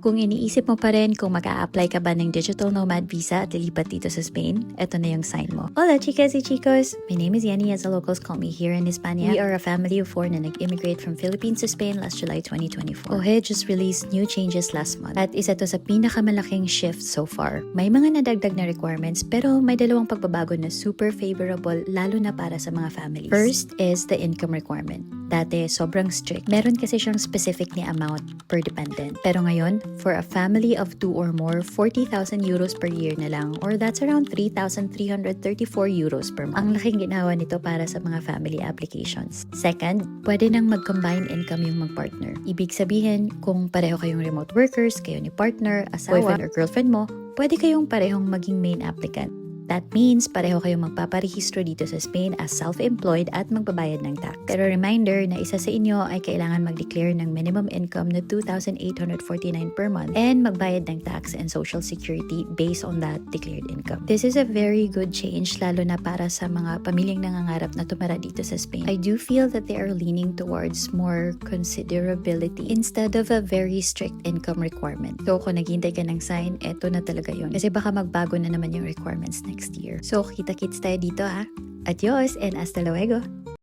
Kung iniisip mo pa rin kung mag-a-apply ka ba ng Digital Nomad Visa at lilipat dito sa Spain, eto na yung sign mo. Hola chicas y chicos! My name is Yenny, as the locals call me here in España. We are a family of 4 na nag-immigrate from Philippines to Spain last July 2024. OHE just released new changes last month at isa to sa pinakamalaking shift so far. May mga nadagdag na requirements pero may dalawang pagbabago na super favorable lalo na para sa mga families. First is the income requirement. Dati, sobrang strict. Meron kasi siyang specific ni amount per dependent. Pero ngayon, for a family of 2 or more, 40,000 euros per year na lang, or that's around 3,334 euros per month. Ang laking ginawa nito para sa mga family applications. Second, pwede nang mag-combine income yung mag-partner. Ibig sabihin, kung pareho kayong remote workers, kayo ni partner, asawa, boyfriend or girlfriend mo, pwede kayong parehong maging main applicant. That means pareho kayong magpaparehistro dito sa Spain as self-employed at magbabayad ng tax. Pero reminder na isa sa inyo ay kailangan mag-declare ng minimum income na 2,849 per month and magbayad ng tax and social security based on that declared income. This is a very good change lalo na para sa mga pamilyang nangangarap na tumira dito sa Spain. I do feel that they are leaning towards more considerability instead of a very strict income requirement. So kung naghihintay ka ng sign, eto na talaga yun. Kasi baka magbago na naman yung requirements next year. So kita-kits tayo dito ha. Adios and hasta luego!